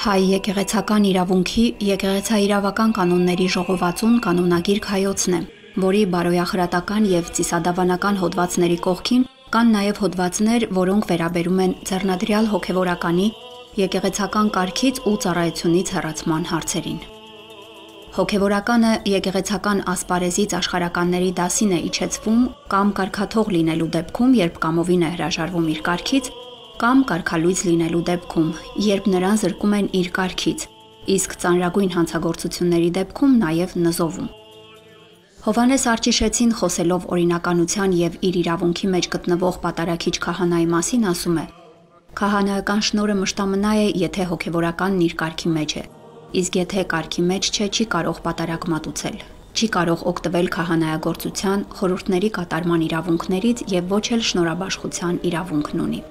Հայ եկեղեցական իրավունքի եկեղեցաիրավական կանոնների ժողովածուն կանոնագիրք հայոցն է, որի բարոյախրատական եւ ծիսադավանական հոդվածների կողքին կան նաեւ հոդվածներ, որոնք վերաբերում են ձեռնադրյալ հոգեվորականի եկեղեցական կարգից ու ծառայությունից հեռացման հարցերին։ Հոգեվորականը եկեղեցական ասպարեզից աշխարհականների դասին է իջեցվում կամ կարգաթող լինելու դեպքում, երբ կամովին է հրաժարվում իր կարգից, կամ կարգալույծ լինելու դեպքում, երբ նրան զրկում են իր կարգից, իսկ ծանրագույն հանցագործությունների դեպքում նաև նզովում։ Հովհաննես Արջիշեցին խոսելով օրինականության եւ իր իրավունքի մեջ գտնվող պատարագիչ քահանայի մասին ասում է. «Քահանայական շնորհը մշտամնա է, եթե հոգեվորականն իր կարգի մեջ է, իսկ եթե կարգի մեջ չէ, չի կարող պատարագ մատուցել, չի կարող օգտվել քահանայագործության, խորհուրդների կատարման իրավունքներից եւ ոչ էլ շնորհաբաշխության իրավունքն ունի»։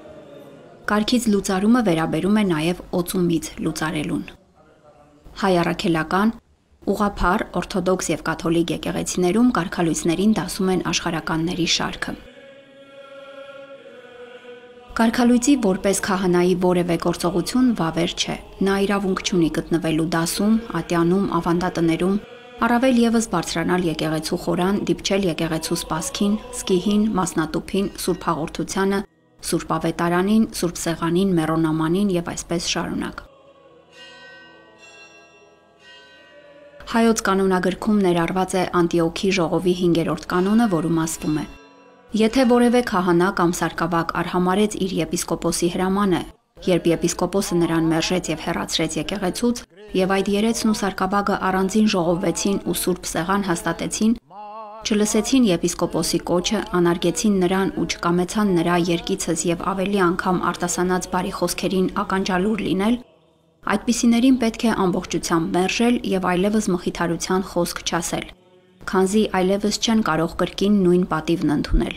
Կարգից լուծարումը վերաբերում է նաև օծումից լուծարելուն։ Հայ առաքելական, ուղղափառ, օրթոդոքս եւ կաթոլիկ եկեղեցիներում կարգալույցներին դասում են աշխարհականների շարքը։ Կարգալույցի որպես քահանայի որևէ գործողություն վավեր չէ։ Նա իրավունք չունի գտնվելու դասում, ատյանում, ավանդատներում, առավել եւս բարձրանալ եկեղեցու խորան, դիպչել եկեղեցու սպասքին, սկիհին, մասնատուփին, սուրբ հաղորդությանը, Սուրբ ավետարանին, Սուրբ սեղանին, մեռոնամանին եւ այսպես շարունակ։ Հայոց կանոնագրքում ներառված է Անտիոքի ժողովի 5-րդ կանոնը, որում ասվում է. Եթե որևէ քահանա կամ սարկավակ արհամարեց իր եպիսկոպոսի հրամանը, երբ եպիսկոպոսը նրան մերժեց եւ հեռացրեց եկեղեցուց, եւ այդ երեցն ու սարկավագը առանձին ժողովվեցին ու Սուրբ սեղան հաստատեցին, չլսեցին եպիսկոպոսի կոչը, անարգեցին նրան ու չկամեցան նրա երկիցս եւ ավելի անգամ արտասանած բարի խոսքերին ականջալուր լինել, այդպիսիներին պետք է ամբողջությամբ մերժել եւ այլևս մխիթարության խոսք չասել, քանզի այլևս չեն կարող կրկին նույն պատիվն ընդունել։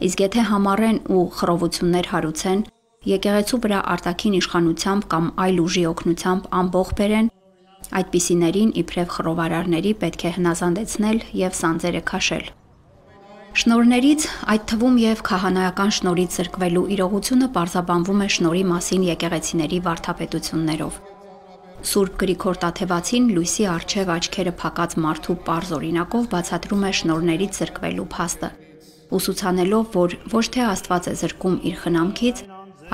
Իսկ եթե համառեն ու խռովություններ հարուցեն, եկեղեցու վրա արտաքին իշխանությամբ կամ այլ ուժի օգնությամբ ամբող բերեն, այդպիսիներին իբրև խռովարարների պետք է հնազանդեցնել եւ սանձերը քաշել։ Շնորհներից, այդ թվում եւ քահանայական շնորհից զրկվելու իրողությունը պարզաբանվում է շնորհի մասին եկեղեցիների վարդապետություններով։ Սուրբ Գրիգոր Տաթևացին լույսի առջև աչքերը փակած մարդու պարզ օրինակով բացատրում է շնորհներից զրկվելու փաստը, ուսուցանելով, որ ոչ թե Աստված է զրկում իր խնամքից,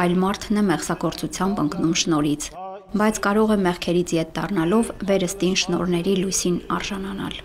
այլ մարդն է մեղսագործությամբ ընկնում շնորհից, բայց կարող է մեղքերից ետ դառնալով վերստին շնորհների լույսին արժանանալ։